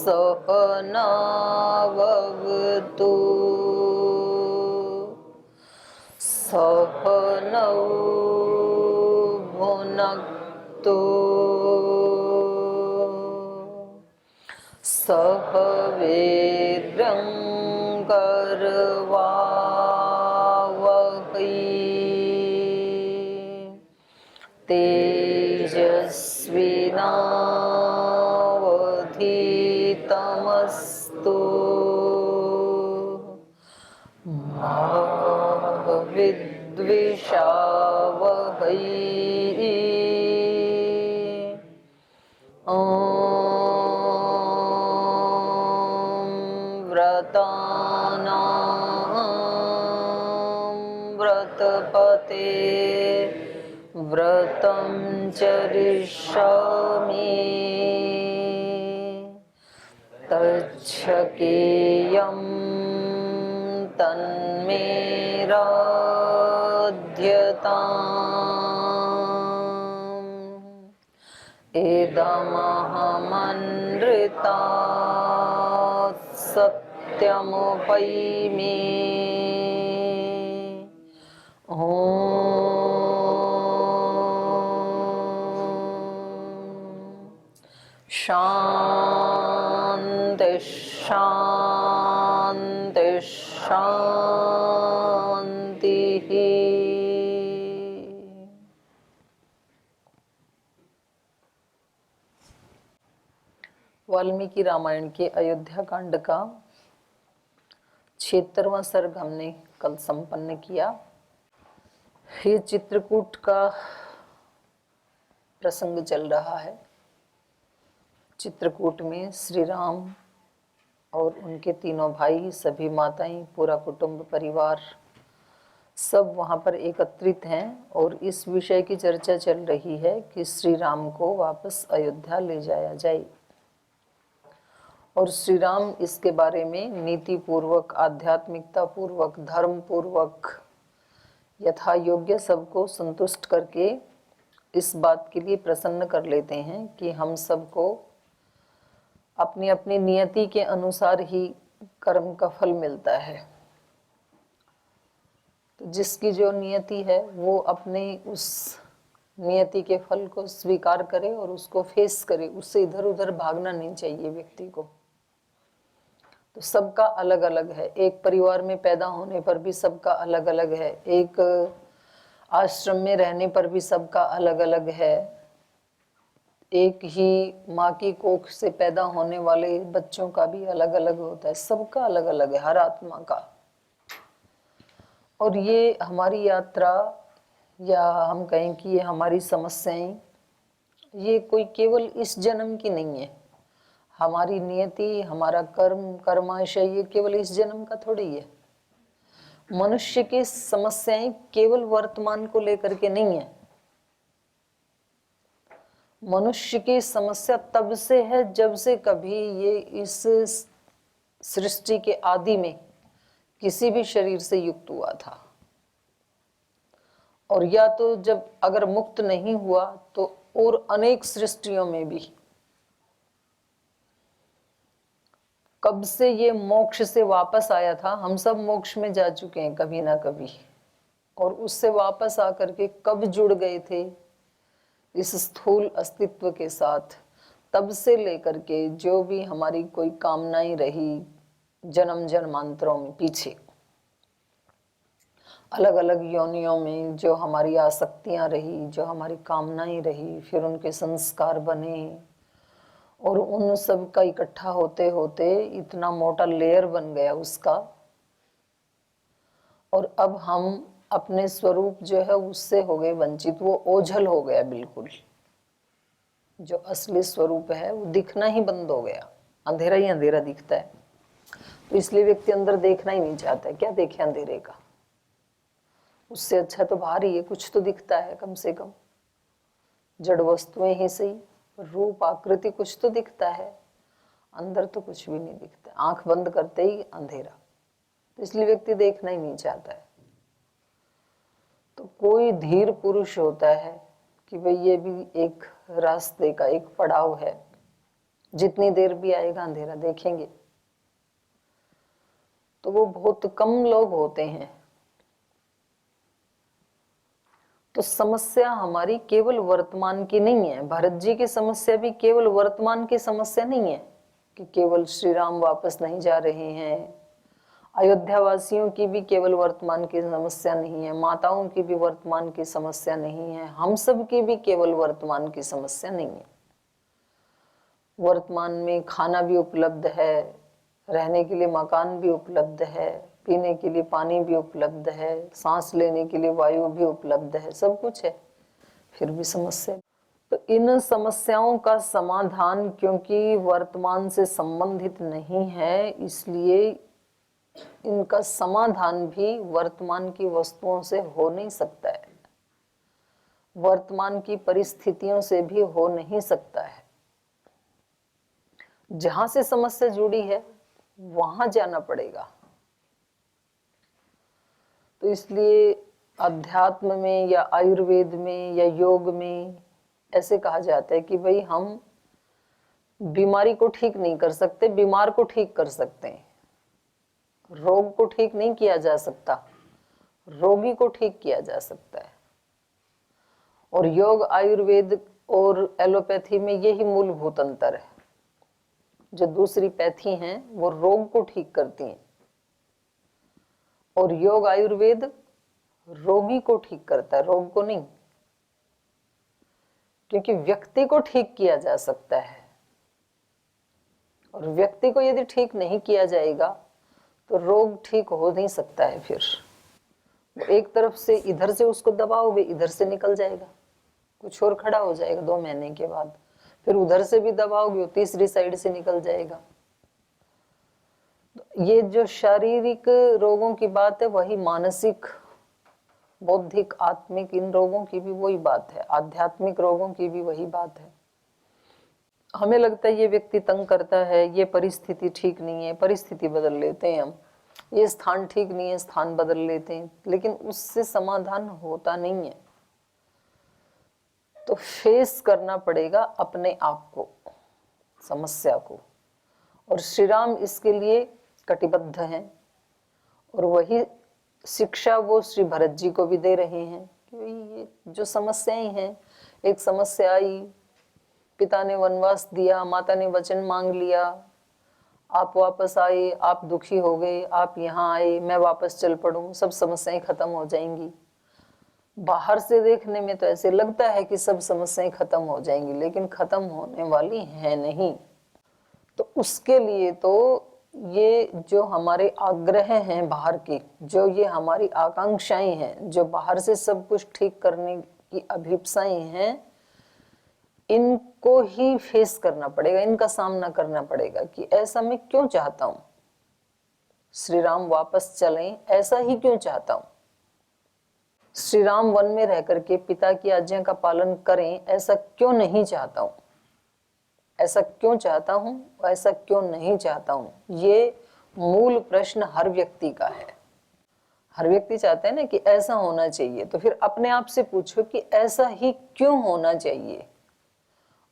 सहनाववतु सहनौ भुनक्तु सह वीर्यं करवावहै तेजस्विनावधीतमस्तु मा विद्विषावहै व्रतानां व्रतपते व्रतं चरिष्यामि तच्छकेयं तन्मे राध्यताम् इदमहमनृतात् सत्यमुपैमि ॐ शान्ति शान्ति शान्तिः। वाल्मीकि रामायण के अयोध्या कांड का 76वां सर्ग हमने कल संपन्न किया। ये चित्रकूट का प्रसंग चल रहा है। चित्रकूट में श्री राम और उनके तीनों भाई, सभी माताएं, पूरा कुटुंब परिवार सब वहां पर एकत्रित हैं और इस विषय की चर्चा चल रही है कि श्री राम को वापस अयोध्या ले जाया जाए। और श्री राम इसके बारे में नीति पूर्वक, आध्यात्मिकता पूर्वक, धर्म पूर्वक, यथा योग्य सबको संतुष्ट करके इस बात के लिए प्रसन्न कर लेते हैं कि हम सबको अपनी अपनी नियति के अनुसार ही कर्म का फल मिलता है। तो जिसकी जो नियति है वो अपने उस नियति के फल को स्वीकार करे और उसको फेस करे, उससे इधर उधर भागना नहीं चाहिए व्यक्ति को। तो सबका अलग अलग है। एक परिवार में पैदा होने पर भी सबका अलग अलग है, एक आश्रम में रहने पर भी सबका अलग अलग है, एक ही माँ की कोख से पैदा होने वाले बच्चों का भी अलग अलग होता है। सबका अलग अलग है, हर आत्मा का। और ये हमारी यात्रा, या हम कहें कि ये हमारी समस्याएं, ये कोई केवल इस जन्म की नहीं है। हमारी नियति, हमारा कर्म, कर्माशय, ये केवल इस जन्म का थोड़ी है। मनुष्य की समस्याएं केवल वर्तमान को लेकर के नहीं है। मनुष्य की समस्या तब से है जब से कभी ये इस सृष्टि के आदि में किसी भी शरीर से युक्त हुआ था। और या तो जब अगर मुक्त नहीं हुआ तो और अनेक सृष्टियों में भी कब से ये मोक्ष से वापस आया था। हम सब मोक्ष में जा चुके हैं कभी ना कभी, और उससे वापस आकर के कब जुड़ गए थे इस स्थूल अस्तित्व के साथ। तब से लेकर के जो भी हमारी कोई कामनाएं रही जन्म जन्मांतरों में पीछे, अलग अलग योनियों में जो हमारी आसक्तियां रही, जो हमारी कामनाएं रही, फिर उनके संस्कार बने और उन सब का इकट्ठा होते होते इतना मोटा लेयर बन गया उसका। और अब हम अपने स्वरूप जो है उससे हो गए वंचित। वो ओझल हो गया बिल्कुल। जो असली स्वरूप है वो दिखना ही बंद हो गया, अंधेरा ही अंधेरा दिखता है। तो इसलिए व्यक्ति अंदर देखना ही नहीं चाहता है। क्या देखे अंधेरे का? उससे अच्छा तो बाहर ही है, कुछ तो दिखता है कम से कम। जड़ वस्तुएं ही सही, रूप आकृति कुछ तो दिखता है, अंदर तो कुछ भी नहीं दिखता। आंख बंद करते ही अंधेरा। तो इसलिए व्यक्ति देखना ही नहीं चाहता है। तो कोई धीर पुरुष होता है कि भाई ये भी एक रास्ते का एक पड़ाव है, जितनी देर भी आएगा अंधेरा देखेंगे। तो वो बहुत कम लोग होते हैं। तो समस्या हमारी केवल वर्तमान की नहीं है। भरत जी की समस्या भी केवल वर्तमान की समस्या नहीं है कि केवल श्री राम वापस नहीं जा रहे हैं। अयोध्या वासियों की भी केवल वर्तमान की समस्या नहीं है, माताओं की भी वर्तमान की समस्या नहीं है, हम सब की भी केवल वर्तमान की समस्या नहीं है। वर्तमान में खाना भी उपलब्ध है, रहने के लिए मकान भी उपलब्ध है, पीने के लिए पानी भी उपलब्ध है, सांस लेने के लिए वायु भी उपलब्ध है, सब कुछ है, फिर भी समस्या। तो इन समस्याओं का समाधान क्योंकि वर्तमान से संबंधित नहीं है, इसलिए इनका समाधान भी वर्तमान की वस्तुओं से हो नहीं सकता है, वर्तमान की परिस्थितियों से भी हो नहीं सकता है। जहां से समस्या जुड़ी है वहां जाना पड़ेगा। तो इसलिए अध्यात्म में या आयुर्वेद में या योग में ऐसे कहा जाता है कि भाई हम बीमारी को ठीक नहीं कर सकते, बीमार को ठीक कर सकते हैं। रोग को ठीक नहीं किया जा सकता, रोगी को ठीक किया जा सकता है। और योग, आयुर्वेद और एलोपैथी में यही मूलभूत अंतर है। जो दूसरी पैथी हैं वो रोग को ठीक करती हैं और योग आयुर्वेद रोगी को ठीक करता है, रोग को नहीं। क्योंकि व्यक्ति को ठीक किया जा सकता है और व्यक्ति को यदि ठीक नहीं किया जाएगा तो रोग ठीक हो नहीं सकता है। फिर एक तरफ से इधर से उसको दबाओगे, इधर से निकल जाएगा, कुछ और खड़ा हो जाएगा 2 महीने के बाद। फिर उधर से भी दबाओगे, तीसरी साइड से निकल जाएगा। ये जो शारीरिक रोगों की बात है वही मानसिक, बौद्धिक, आत्मिक, इन रोगों की भी वही बात है, आध्यात्मिक रोगों की भी वही बात है। हमें लगता है ये व्यक्ति तंग करता है, ये परिस्थिति ठीक नहीं है, परिस्थिति बदल लेते हैं हम, ये स्थान ठीक नहीं है, स्थान बदल लेते हैं, लेकिन उससे समाधान होता नहीं है। तो फेस करना पड़ेगा अपने आप को, समस्या को। और श्री राम इसके लिए कटिबद्ध हैं और वही शिक्षा वो श्री भरत जी को भी दे रहे हैं कि ये जो समस्याएं हैं, एक समस्या आई, पिता ने वनवास दिया, माता ने वचन मांग लिया, आप वापस आए, आप दुखी हो गए, आप यहाँ आए, मैं वापस चल पड़ूं, सब समस्याएं खत्म हो जाएंगी। बाहर से देखने में तो ऐसे लगता है कि सब समस्याएं खत्म हो जाएंगी, लेकिन खत्म होने वाली है नहीं। तो उसके लिए तो ये जो हमारे आग्रह हैं बाहर की, जो ये हमारी आकांक्षाएं हैं, जो बाहर से सब कुछ ठीक करने की अभिप्साएं हैं, इनको ही फेस करना पड़ेगा, इनका सामना करना पड़ेगा कि ऐसा मैं क्यों चाहता हूं, श्री राम वापस चलें, ऐसा ही क्यों चाहता हूं। श्री राम वन में रह करके पिता की आज्ञा का पालन करें, ऐसा क्यों नहीं चाहता हूं, ऐसा क्यों चाहता हूं, ऐसा क्यों नहीं चाहता हूं। ये मूल प्रश्न हर व्यक्ति का है। हर व्यक्ति चाहता है ना कि ऐसा होना चाहिए, तो फिर अपने आप से पूछो कि ऐसा ही क्यों होना चाहिए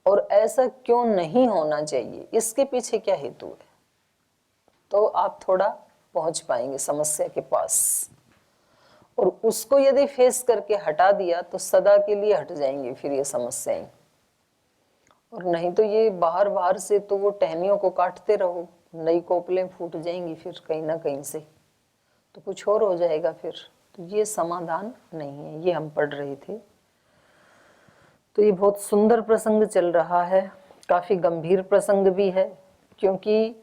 और ऐसा क्यों नहीं होना चाहिए, इसके पीछे क्या हेतु है। तो आप थोड़ा पहुंच पाएंगे समस्या के पास, और उसको यदि फेस करके हटा दिया तो सदा के लिए हट जाएंगे फिर ये समस्याएं। और नहीं तो ये बाहर बाहर से तो वो टहनियों को काटते रहो, नई कोपलें फूट जाएंगी फिर कहीं ना कहीं से, तो कुछ और हो जाएगा फिर। तो ये समाधान नहीं है, ये हम पढ़ रहे थे। तो ये बहुत सुंदर प्रसंग चल रहा है, काफी गंभीर प्रसंग भी है, क्योंकि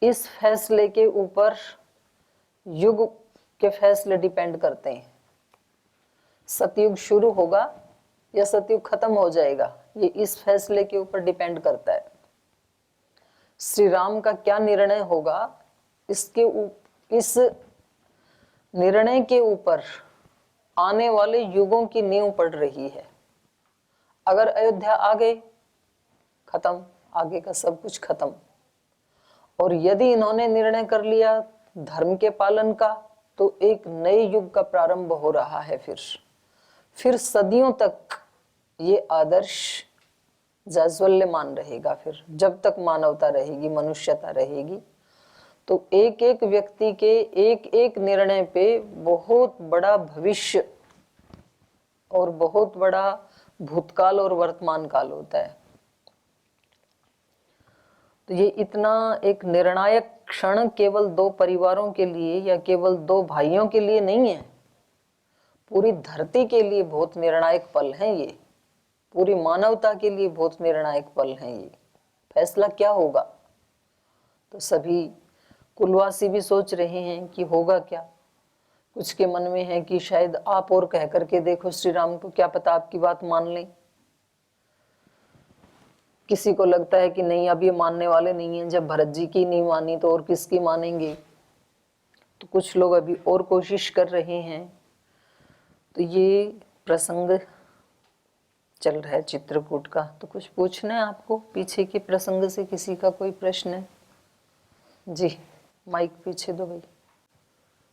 इस फैसले के ऊपर युग के फैसले डिपेंड करते हैं। सतयुग शुरू होगा या सतयुग खत्म हो जाएगा, ये इस फैसले के ऊपर डिपेंड करता है। श्री राम का क्या निर्णय होगा, इस निर्णय के ऊपर आने वाले युगों की नींव पड़ रही है। अगर अयोध्या आ गए, खत्म, आगे का सब कुछ खत्म। और यदि इन्होंने निर्णय कर लिया धर्म के पालन का, तो एक नए युग का प्रारंभ हो रहा है। फिर सदियों तक ये आदर्श जाज्वल्यमान रहेगा। फिर जब तक मानवता रहेगी, मनुष्यता रहेगी, तो एक एक व्यक्ति के एक एक निर्णय पे बहुत बड़ा भविष्य और बहुत बड़ा भूतकाल और वर्तमान काल होता है। तो ये इतना एक निर्णायक क्षण केवल दो परिवारों के लिए या केवल दो भाइयों के लिए नहीं है, पूरी धरती के लिए बहुत निर्णायक पल है ये, पूरी मानवता के लिए बहुत निर्णायक पल है ये। फैसला क्या होगा, तो सभी कुलवासी भी सोच रहे हैं कि होगा क्या। कुछ के मन में है कि शायद आप और कह करके देखो श्री राम को, क्या पता आपकी बात मान लें। किसी को लगता है कि नहीं, अब ये मानने वाले नहीं हैं, जब भरत जी की नहीं मानी तो और किसकी मानेंगे। तो कुछ लोग अभी और कोशिश कर रहे हैं। तो ये प्रसंग चल रहा है चित्रकूट का। तो कुछ पूछना है आपको पीछे के प्रसंग से, किसी का कोई प्रश्न है? जी, माइक पीछे दो भाई।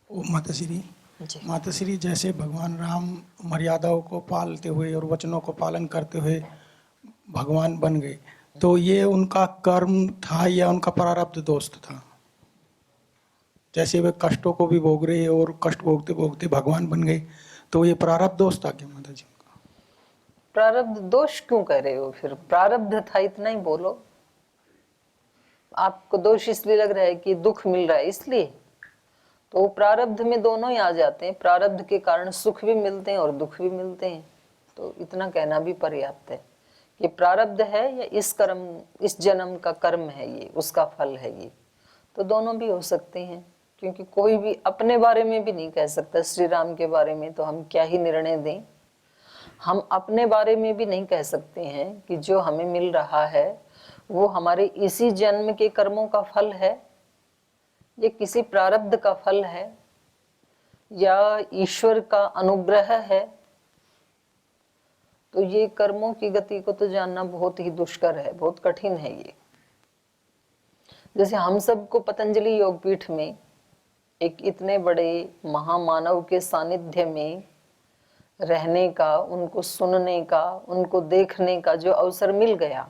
ओ माताश्री, जी माताश्री, जैसे भगवान राम मर्यादाओं को पालते हुए और वचनों को पालन करते हुए भगवान बन गए, तो ये उनका कर्म था या उनका प्रारब्ध दोष था? जैसे वे कष्टों को भी भोग रहे और कष्ट भोगते भोगते भगवान बन गए, तो ये प्रारब्ध दोष था क्या माता जी? प्रारब्ध दोष क्यों कह रहे हो? फिर प्रारब्ध था इतना ही बोलो। आपको दोष इसलिए लग रहा है कि दुख मिल रहा है इसलिए, तो प्रारब्ध में दोनों ही आ जाते हैं। प्रारब्ध के कारण सुख भी मिलते हैं और दुख भी मिलते हैं। तो इतना कहना भी पर्याप्त है कि प्रारब्ध है या इस कर्म, इस जन्म का कर्म है, ये उसका फल है ये। तो दोनों भी हो सकते हैं, क्योंकि कोई भी अपने बारे में भी नहीं कह सकता। श्री राम के बारे में तो हम क्या ही निर्णय दें। हम अपने बारे में भी नहीं कह सकते हैं कि जो हमें मिल रहा है वो हमारे इसी जन्म के कर्मों का फल है, ये किसी प्रारब्ध का फल है, या ईश्वर का अनुग्रह है। तो ये कर्मों की गति को तो जानना बहुत ही दुष्कर है, बहुत कठिन है ये। जैसे हम सबको पतंजलि योगपीठ में एक इतने बड़े महामानव के सानिध्य में रहने का, उनको सुनने का, उनको देखने का जो अवसर मिल गया,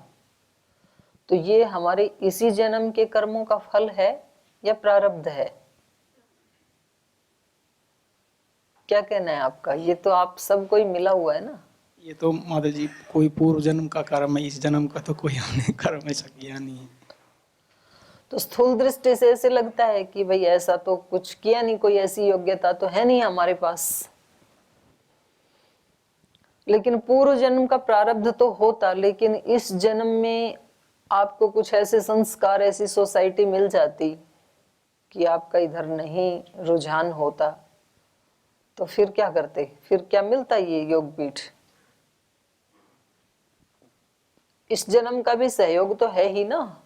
तो ये हमारे इसी जन्म के कर्मों का फल है या प्रारब्ध है? क्या कहना है आपका? ये तो आप सबको ही मिला हुआ है ना। ये तो माता जी कोई पूर्व जन्म का कर्म है, इस जन्म का तो कोई हमने कर्म ऐसा किया नहीं है। तो स्थूल दृष्टि से ऐसे लगता है कि भाई ऐसा तो कुछ किया नहीं, कोई ऐसी योग्यता तो है नहीं हमारे पास। लेकिन पूर्व जन्म का प्रारब्ध तो होता, लेकिन इस जन्म में आपको कुछ ऐसे संस्कार, ऐसी सोसाइटी मिल जाती कि आपका इधर नहीं रुझान होता, तो फिर क्या करते? फिर क्या मिलता ये योगपीठ? इस जन्म का भी सहयोग तो है ही ना।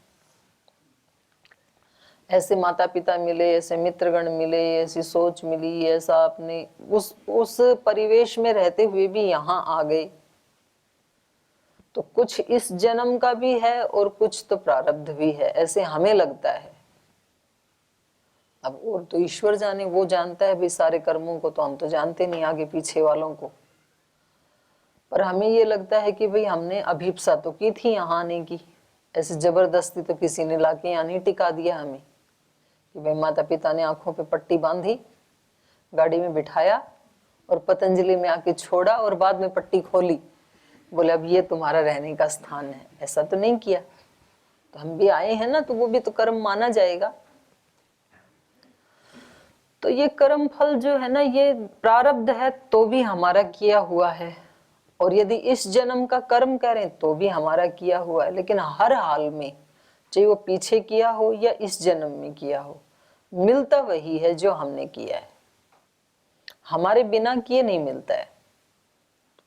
ऐसे माता पिता मिले, ऐसे मित्रगण मिले, ऐसी सोच मिली, ऐसा अपने उस परिवेश में रहते हुए भी यहाँ आ गए, तो कुछ इस जन्म का भी है और कुछ तो प्रारब्ध भी है, ऐसे हमें लगता है। अब और तो ईश्वर जाने, वो जानता है भाई सारे कर्मों को, तो हम तो जानते नहीं आगे पीछे वालों को। पर हमें ये लगता है कि भाई हमने अभिप्सा तो की थी यहाँ आने की, ऐसे जबरदस्ती तो किसी ने लाके यहाँ नहीं टिका दिया हमें कि भाई माता पिता ने आंखों पे पट्टी बांधी, गाड़ी में बिठाया और पतंजलि में आके छोड़ा और बाद में पट्टी खोली, बोले अब ये तुम्हारा रहने का स्थान है। ऐसा तो नहीं किया। तो हम भी आए हैं ना, तो वो भी तो कर्म माना जाएगा। तो ये कर्म फल जो है ना, ये प्रारब्ध है तो भी हमारा किया हुआ है, और यदि इस जन्म का कर्म करें तो भी हमारा किया हुआ है। लेकिन हर हाल में, चाहे वो पीछे किया हो या इस जन्म में किया हो, मिलता वही है जो हमने किया है, हमारे बिना किए नहीं मिलता है।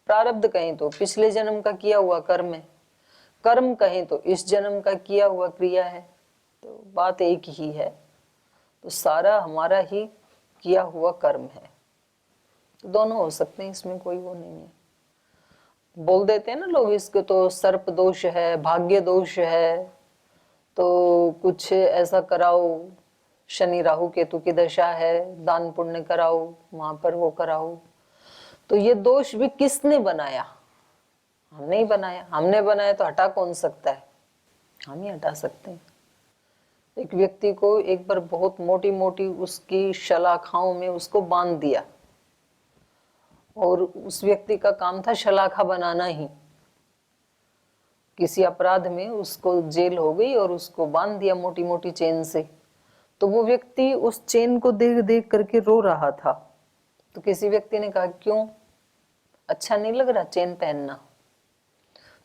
प्रारब्ध कहें तो पिछले जन्म का किया हुआ कर्म है, कर्म कहें तो इस जन्म का किया हुआ क्रिया है। तो बात एक ही है, तो सारा हमारा ही किया हुआ कर्म है। तो दोनों हो सकते हैं, इसमें कोई वो नहीं है। बोल देते हैं ना लोग इसको तो सर्प दोष है, भाग्य दोष है, तो कुछ ऐसा कराओ, शनि राहु केतु की दशा है, दान पुण्य कराओ, वहां पर वो कराओ। तो ये दोष भी किसने बनाया? हमने ही बनाया, हमने बनाया तो हटा कौन सकता है? हम ही हटा सकते हैं। एक व्यक्ति को एक बार बहुत मोटी मोटी उसकी शलाखाओं में उसको बांध दिया और उस व्यक्ति का काम था शलाखा बनाना ही। किसी अपराध में उसको जेल हो गई और उसको बांध दिया मोटी मोटी चेन से। तो वो व्यक्ति उस चेन को देख देख करके रो रहा था। तो किसी व्यक्ति ने कहा, क्यों, अच्छा नहीं लग रहा चेन पहनना?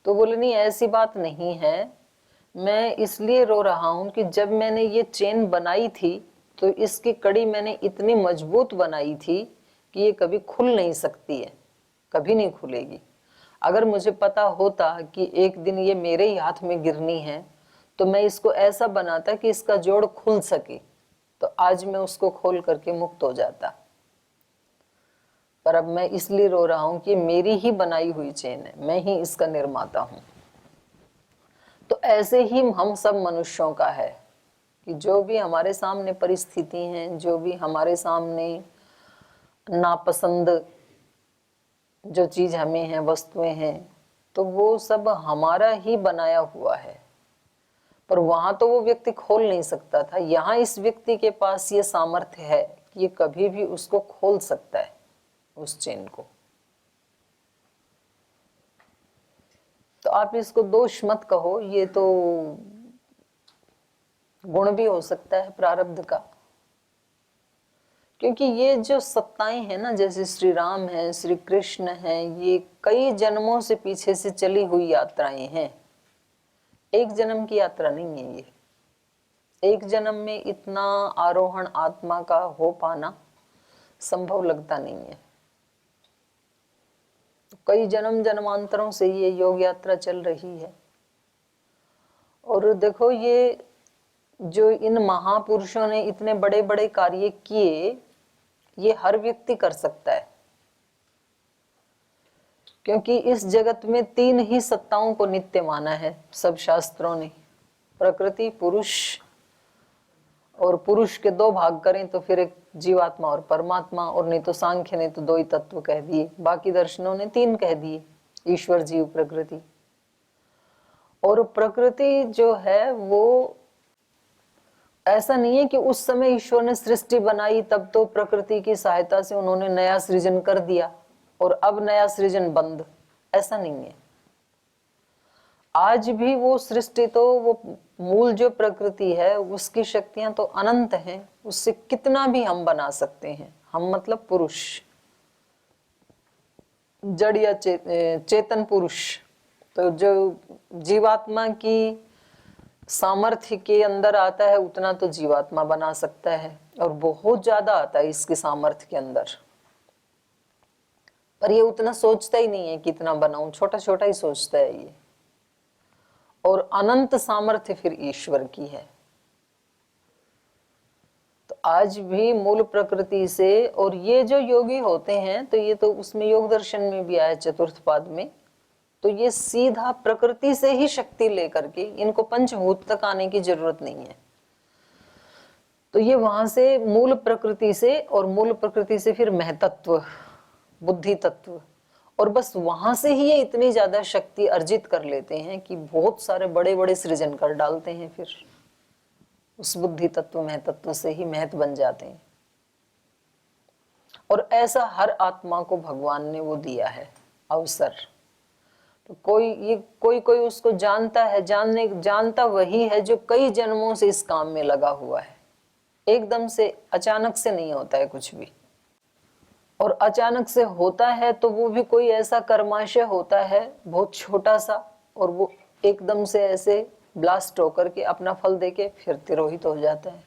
तो बोले, नहीं ऐसी बात नहीं है, मैं इसलिए रो रहा हूं कि जब मैंने ये चेन बनाई थी तो इसकी कड़ी मैंने इतनी मजबूत बनाई थी कि ये कभी खुल नहीं सकती है, कभी नहीं खुलेगी। अगर मुझे पता होता कि एक दिन ये मेरे ही हाथ में गिरनी है तो मैं इसको ऐसा बनाता कि इसका जोड़ खुल सके, तो आज मैं उसको खोल करके मुक्त हो जाता। पर अब मैं इसलिए रो रहा हूं कि मेरी ही बनाई हुई चेन है, मैं ही इसका निर्माता हूं। तो ऐसे ही हम सब मनुष्यों का है कि जो भी हमारे सामने परिस्थिति हैं, जो भी हमारे सामने नापसंद जो चीज हमें है, वस्तुएं हैं, तो वो सब हमारा ही बनाया हुआ है। पर वहां तो वो व्यक्ति खोल नहीं सकता था, यहाँ इस व्यक्ति के पास ये सामर्थ्य है कि ये कभी भी उसको खोल सकता है, उस चेन को। तो आप इसको दोष मत कहो, ये तो गुण भी हो सकता है प्रारब्ध का। क्योंकि ये जो सत्ताएं हैं ना, जैसे श्री राम है, श्री कृष्ण है, ये कई जन्मों से पीछे से चली हुई यात्राएं हैं, एक जन्म की यात्रा नहीं है ये। एक जन्म में इतना आरोहण आत्मा का हो पाना संभव लगता नहीं है। कई जन्म जन्मांतरों से ये योग यात्रा चल रही है। और देखो, ये जो इन महापुरुषों ने इतने बड़े बड़े कार्य किए, ये हर व्यक्ति कर सकता है। क्योंकि इस जगत में तीन ही सत्ताओं को नित्य माना है सब शास्त्रों ने, प्रकृति, पुरुष, और पुरुष के दो भाग करें तो फिर एक जीवात्मा और परमात्मा, और नहीं तो सांख्य ने तो दो ही तत्व कह दिए, बाकी दर्शनों ने तीन कह दिए, ईश्वर, जीव, प्रकृति। और प्रकृति जो है वो ऐसा नहीं है कि उस समय ईश्वर ने सृष्टि बनाई तब तो प्रकृति की सहायता से उन्होंने नया सृजन कर दिया और अब नया सृजन बंद, ऐसा नहीं है। आज भी वो सृष्टि, तो वो मूल जो प्रकृति है उसकी शक्तियां तो अनंत हैं, उससे कितना भी हम बना सकते हैं। हम मतलब पुरुष, जड़ या चेतन पुरुष। तो जो जीवात्मा की सामर्थ्य के अंदर आता है उतना तो जीवात्मा बना सकता है, और बहुत ज्यादा आता है इसके सामर्थ्य के अंदर। पर ये उतना सोचता ही नहीं है कितना बनाऊं, छोटा छोटा ही सोचता है ये। और अनंत सामर्थ्य फिर ईश्वर की है। तो आज भी मूल प्रकृति से, और ये जो योगी होते हैं तो ये तो उसमें योग दर्शन में भी आया चतुर्थ पाद में, तो ये सीधा प्रकृति से ही शक्ति लेकर के, इनको पंचभूत तक आने की जरूरत नहीं है। तो ये वहां से मूल प्रकृति से, और मूल प्रकृति से फिर महतत्व, बुद्धि तत्व, और बस वहां से ही ये इतनी ज्यादा शक्ति अर्जित कर लेते हैं कि बहुत सारे बड़े बड़े सृजन कर डालते हैं। फिर उस बुद्धि तत्व, महतत्व से ही महत बन जाते हैं। और ऐसा हर आत्मा को भगवान ने वो दिया है अवसर। तो कोई उसको जानता है, जानता वही है जो कई जन्मों से इस काम में लगा हुआ है। एकदम से अचानक से नहीं होता है कुछ भी, और अचानक से होता है तो वो भी कोई ऐसा कर्माशय होता है बहुत छोटा सा, और वो एकदम से ऐसे ब्लास्ट होकर के अपना फल देके फिर तिरोहित हो जाता है।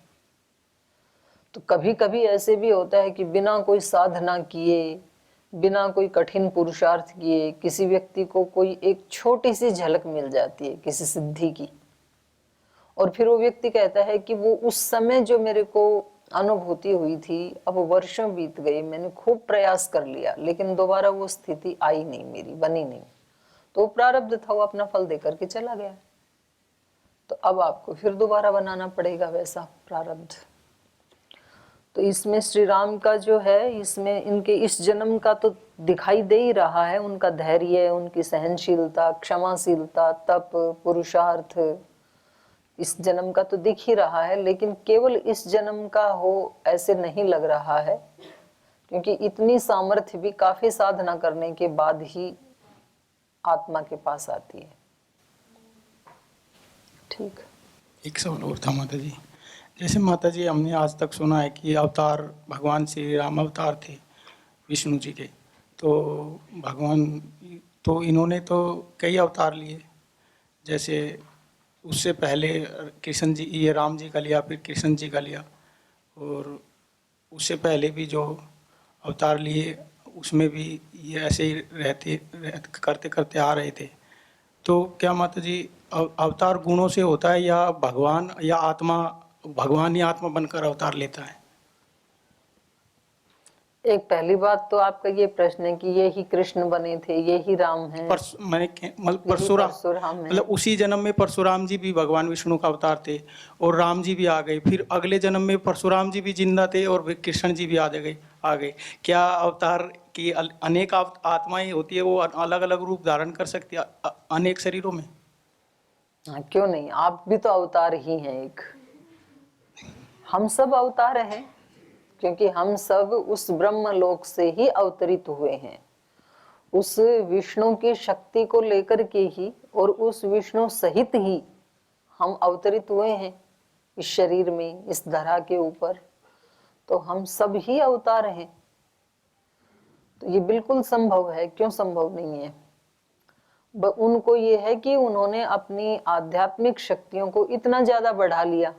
तो कभी कभी ऐसे भी होता है कि बिना कोई साधना किए, बिना कोई कठिन पुरुषार्थ किए, किसी व्यक्ति को कोई एक छोटी सी झलक मिल जाती है किसी सिद्धि की, और फिर वो व्यक्ति कहता है कि वो उस समय जो मेरे को अनुभूति हुई थी, अब वर्षों बीत गए, मैंने खूब प्रयास कर लिया, लेकिन दोबारा वो स्थिति आई नहीं, मेरी बनी नहीं। तो वो प्रारब्ध था, वो अपना फल देकर के चला गया। तो अब आपको फिर दोबारा बनाना पड़ेगा वैसा प्रारब्ध। तो इसमें श्री राम का जो है, इसमें इनके इस जन्म का तो दिखाई दे ही रहा है, उनका धैर्य, उनकी सहनशीलता, क्षमाशीलता, तप, पुरुषार्थ, इस जन्म का तो दिख ही रहा है। लेकिन केवल इस जन्म का हो ऐसे नहीं लग रहा है, क्योंकि इतनी सामर्थ्य भी काफी साधना करने के बाद ही आत्मा के पास आती है। ठीक। एक सवाल और था माता जी। जैसे माता जी हमने आज तक सुना है कि अवतार भगवान श्री राम अवतार थे विष्णु जी के, तो भगवान तो इन्होंने तो कई अवतार लिए, जैसे उससे पहले कृष्ण जी, ये राम जी का लिया, फिर कृष्ण जी का लिया, और उससे पहले भी जो अवतार लिए उसमें भी ये ऐसे ही करते करते आ रहे थे। तो क्या माता जी अवतार गुणों से होता है या भगवान या आत्मा, भगवान ही आत्मा बनकर अवतार लेता है? एक पहली बात तो आपका ये प्रश्न है कि ये ही कृष्ण बने थे, ये ही राम हैं, मतलब परशुराम है। मतलब उसी जन्म में परशुराम जी भी भगवान विष्णु का अवतार थे और राम जी भी आ गए, फिर अगले जन्म में परशुराम जी भी जिंदा थे और कृष्ण जी भी आ गए। क्या अवतार की अनेक आत्माएं होती है, वो अलग अलग रूप धारण कर सकती है अनेक शरीरों में? हाँ, क्यों नहीं, आप भी तो अवतार ही हैं एक। हम सब अवतार हैं, क्योंकि हम सब उस ब्रह्म लोक से ही अवतरित हुए हैं, उस विष्णु की शक्ति को लेकर के ही, और उस विष्णु सहित ही हम अवतरित हुए हैं इस शरीर में, इस धरा के ऊपर। तो हम सब ही अवतार हैं। तो ये बिल्कुल संभव है, क्यों संभव नहीं है। उनको ये है कि उन्होंने अपनी आध्यात्मिक शक्तियों को इतना ज्यादा बढ़ा लिया,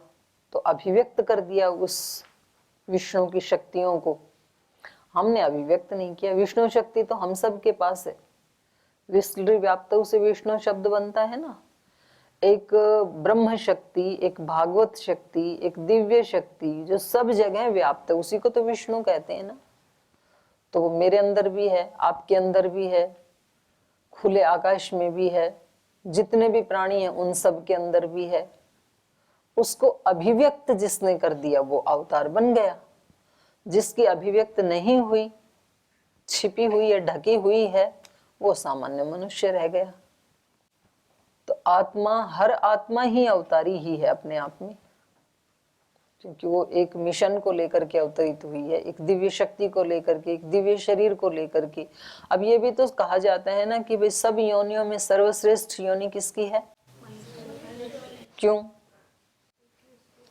तो अभिव्यक्त कर दिया उस विष्णु की शक्तियों को। हमने अभिव्यक्त नहीं किया। विष्णु शक्ति तो हम सब के पास है। विष्णु व्याप्त से विष्णु शब्द बनता है ना। एक ब्रह्म शक्ति, एक भागवत शक्ति, एक दिव्य शक्ति जो सब जगह व्याप्त है, उसी को तो विष्णु कहते हैं ना। तो वो मेरे अंदर भी है, आपके अंदर भी है, खुले आकाश में भी है, जितने भी प्राणी हैं उन सब के अंदर भी है। उसको अभिव्यक्त जिसने कर दिया वो अवतार बन गया। जिसकी अभिव्यक्त नहीं हुई, छिपी हुई या ढकी हुई है, वो सामान्य मनुष्य रह गया। तो आत्मा, हर आत्मा ही अवतारी ही है अपने आप में, क्योंकि वो एक मिशन को लेकर के अवतरित हुई है, एक दिव्य शक्ति को लेकर के, एक दिव्य शरीर को लेकर के। अब ये भी तो कहा जाता है ना कि भाई सब योनियों में सर्वश्रेष्ठ योनि किसकी है? क्यों,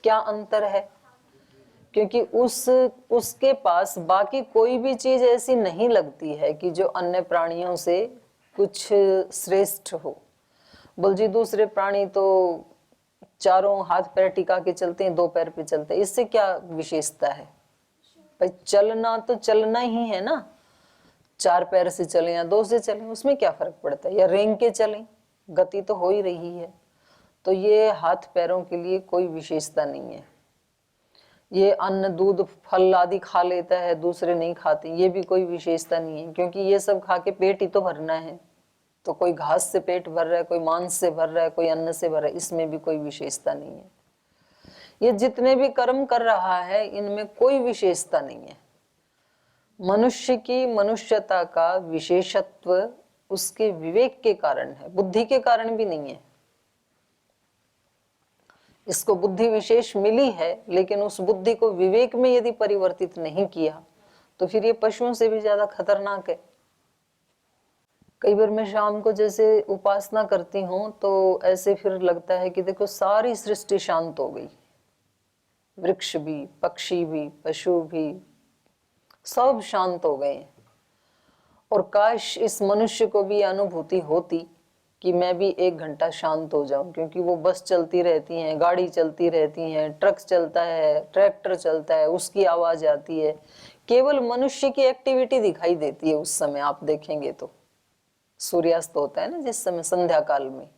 क्या अंतर है? क्योंकि उसके पास बाकी कोई भी चीज ऐसी नहीं लगती है कि जो अन्य प्राणियों से कुछ श्रेष्ठ हो। बोल जी दूसरे प्राणी तो चारों हाथ पैर टिका के चलते हैं, दो पैर पे चलते हैं, इससे क्या विशेषता है? भाई चलना तो चलना ही है ना, चार पैर से चले या दो से चले, उसमें क्या फर्क पड़ता है? या रेंग के चले, गति तो हो ही रही है। तो ये हाथ पैरों के लिए कोई विशेषता नहीं है। ये अन्न दूध फल आदि खा लेता है, दूसरे नहीं खाते, ये भी कोई विशेषता नहीं है, क्योंकि ये सब खा के पेट ही तो भरना है। तो कोई घास से पेट भर रहा है, कोई मांस से भर रहा है, कोई अन्न से भर रहा है, इसमें भी कोई विशेषता नहीं है। ये जितने भी कर्म कर रहा है इनमें कोई विशेषता नहीं है। मनुष्य की मनुष्यता का विशेषत्व उसके विवेक के कारण है, बुद्धि के कारण भी नहीं है। इसको बुद्धि विशेष मिली है, लेकिन उस बुद्धि को विवेक में यदि परिवर्तित नहीं किया तो फिर ये पशुओं से भी ज्यादा खतरनाक है। कई बार मैं शाम को जैसे उपासना करती हूँ तो ऐसे फिर लगता है कि देखो सारी सृष्टि शांत हो गई, वृक्ष भी, पक्षी भी, पशु भी, सब शांत हो गए। और काश इस मनुष्य को भी अनुभूति होती कि मैं भी एक घंटा शांत हो जाऊं, क्योंकि वो बस चलती रहती हैं, गाड़ी चलती रहती हैं, ट्रक चलता है, ट्रैक्टर चलता है, उसकी आवाज आती है। केवल मनुष्य की एक्टिविटी दिखाई देती है उस समय। आप देखेंगे तो सूर्यास्त होता है ना जिस समय, संध्या काल में।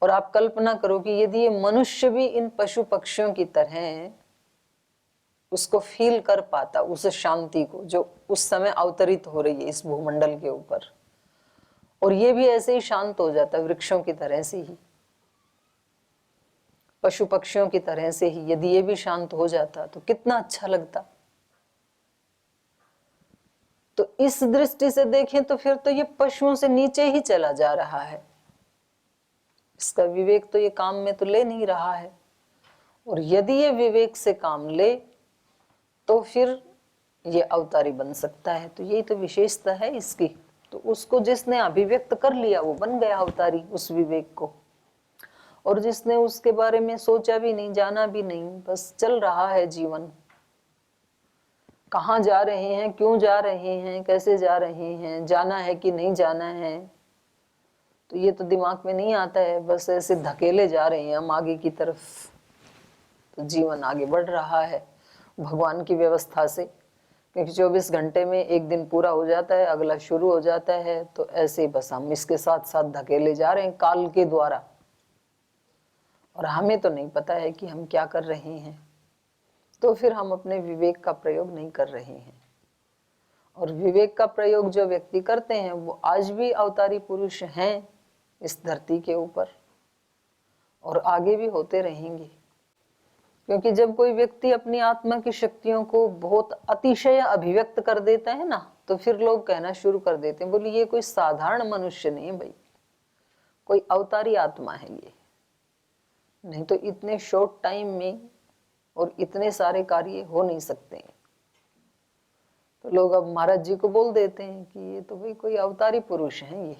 और आप कल्पना करो कि यदि ये मनुष्य भी इन पशु पक्षियों की तरह उसको फील कर पाता, उस शांति को जो उस समय अवतरित हो रही है इस भूमंडल के ऊपर, और ये भी ऐसे ही शांत हो जाता है वृक्षों की तरह से ही, पशु पक्षियों की तरह से ही यदि ये भी शांत हो जाता तो कितना अच्छा लगता। तो इस दृष्टि से देखें तो फिर तो ये पशुओं से नीचे ही चला जा रहा है, इसका विवेक तो ये काम में तो ले नहीं रहा है। और यदि ये विवेक से काम ले तो फिर ये अवतारी बन सकता है। तो यही तो विशेषता है इसकी। तो उसको जिसने अभिव्यक्त कर लिया वो बन गया अवतारी, उस विवेक को। और जिसने उसके बारे में सोचा भी नहीं, जाना भी नहीं, बस चल रहा है जीवन, कहाँ जा रहे हैं, क्यों जा रहे हैं, कैसे जा रहे हैं, जाना है कि नहीं जाना है, तो ये तो दिमाग में नहीं आता है। बस ऐसे धकेले जा रहे हैं हम आगे की तरफ। तो जीवन आगे बढ़ रहा है भगवान की व्यवस्था से, क्योंकि 24 घंटे में एक दिन पूरा हो जाता है, अगला शुरू हो जाता है। तो ऐसे बस हम इसके साथ साथ धकेले जा रहे हैं काल के द्वारा, और हमें तो नहीं पता है कि हम क्या कर रहे हैं। तो फिर हम अपने विवेक का प्रयोग नहीं कर रहे हैं। और विवेक का प्रयोग जो व्यक्ति करते हैं वो आज भी अवतारी पुरुष हैं इस धरती के ऊपर, और आगे भी होते रहेंगे। क्योंकि जब कोई व्यक्ति अपनी आत्मा की शक्तियों को बहुत अतिशय अभिव्यक्त कर देता है ना, तो फिर लोग कहना शुरू कर देते हैं, बोले ये कोई साधारण मनुष्य नहीं है भाई, कोई अवतारी आत्मा है ये, नहीं तो इतने शॉर्ट टाइम में और इतने सारे कार्य हो नहीं सकते हैं। तो लोग अब महाराज जी को बोल देते हैं कि ये तो भाई कोई अवतारी पुरुष हैं ये।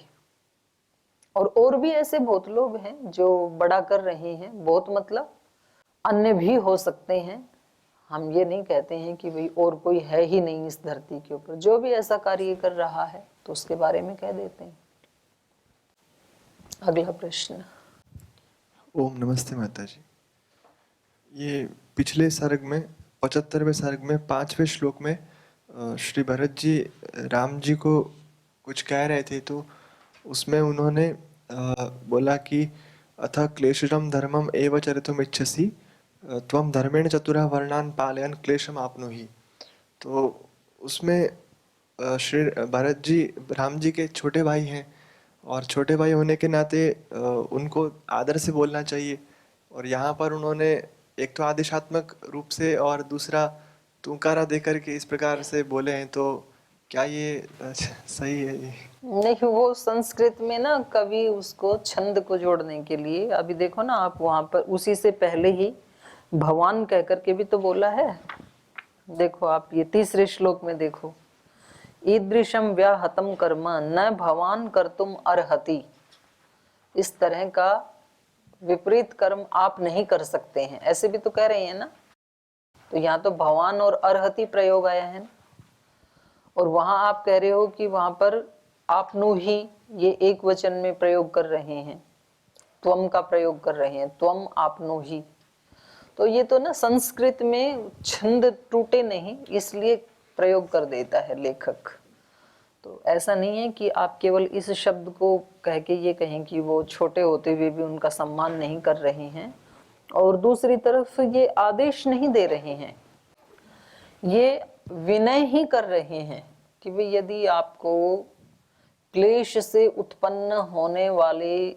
और भी ऐसे बहुत लोग हैं जो बड़ा कर रहे हैं, बहुत मतलब अन्य भी हो सकते हैं। हम ये नहीं कहते हैं कि भाई और कोई है ही नहीं इस धरती के ऊपर, जो भी ऐसा कार्य कर रहा है तो उसके बारे में कह देते हैं। अगला प्रश्न। ओम नमस्ते माता जी। ये पिछले सर्ग में 75वें सर्ग में 5वें श्लोक में श्री भरत जी राम जी को कुछ कह रहे थे, तो उसमें उन्होंने बोला कि अथ क्लेशरम धर्मम एव चरितुम इच्छसि त्वम धर्मेण चतुरः वर्णान पालयन क्लेशम आपनुहि। तो उसमें श्री भरत जी राम जी के छोटे भाई हैं, और छोटे भाई होने के नाते उनको आदर से बोलना चाहिए। और यहाँ पर उन्होंने एक तो आदेशात्मक रूप से और दूसरा तुकारा देकर के इस प्रकार से बोले हैं, तो क्या ये सही है? ये नहीं, वो संस्कृत में ना कवि उसको छंद को जोड़ने के लिए, अभी देखो ना आप वहां पर उसी से पहले ही भगवान कह करके भी तो बोला है। देखो आप ये 3रे श्लोक में देखो, ईदृशम व्याहतम कर्म न भवान कर्तुम अर्हति। इस तरह का विपरीत कर्म आप नहीं कर सकते हैं, ऐसे भी तो कह रहे हैं ना। तो यहाँ तो भवान और अर्हति प्रयोग आया है ना, और वहां आप कह रहे हो कि वहां पर आपनु ही ये एक वचन में प्रयोग कर रहे हैं, त्वम का प्रयोग कर रहे हैं, त्वम आपनु ही। तो ये तो ना संस्कृत में छंद टूटे नहीं इसलिए प्रयोग कर देता है लेखक। तो ऐसा नहीं है कि आप केवल इस शब्द को कह के ये कहें कि वो छोटे होते हुए भी उनका सम्मान नहीं कर रहे हैं, और दूसरी तरफ ये आदेश नहीं दे रहे हैं, ये विनय ही कर रहे हैं कि भाई यदि आपको क्लेश से उत्पन्न होने वाले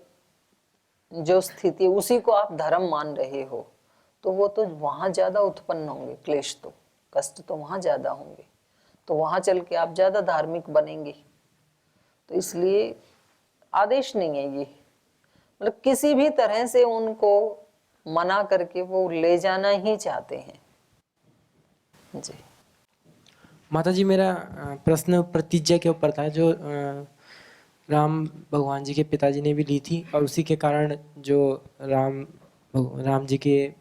जो स्थिति उसी को आप धर्म मान रहे हो, तो वो तो वहां ज्यादा उत्पन्न होंगे क्लेश, तो कष्ट तो वहां ज्यादा होंगे, तो वहां चल के आप ज्यादा धार्मिक बनेंगे। तो इसलिए आदेश नहीं है ये, मतलब किसी भी तरह से उनको मना करके वो ले जाना ही चाहते हैं जी। माता जी, मेरा प्रश्न प्रतिज्ञा के ऊपर था, जो राम भगवान जी के पिताजी ने भी ली थी, और उसी के कारण जो राम जी के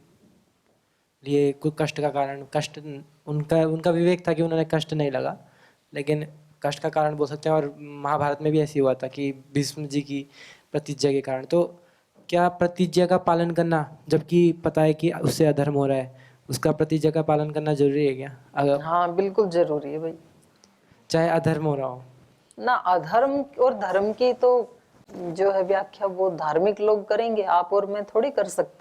लिए कुछ कष्ट का कारण, कष्ट उनका विवेक था कि उन्होंने कष्ट नहीं लगा, लेकिन कष्ट का कारण बोल सकते हैं। और महाभारत में भी ऐसी हुआ था कि भीष्म जी की प्रतिज्ञा के कारण। तो क्या प्रतिज्ञा का पालन करना, जबकि पता है कि उससे अधर्म हो रहा है, उसका प्रतिज्ञा का पालन करना जरूरी है क्या? अगर हाँ बिल्कुल जरूरी है भाई, चाहे अधर्म हो रहा हो ना। अधर्म और धर्म की तो जो है व्याख्या वो धार्मिक लोग करेंगे, आप और मैं थोड़ी कर सकते।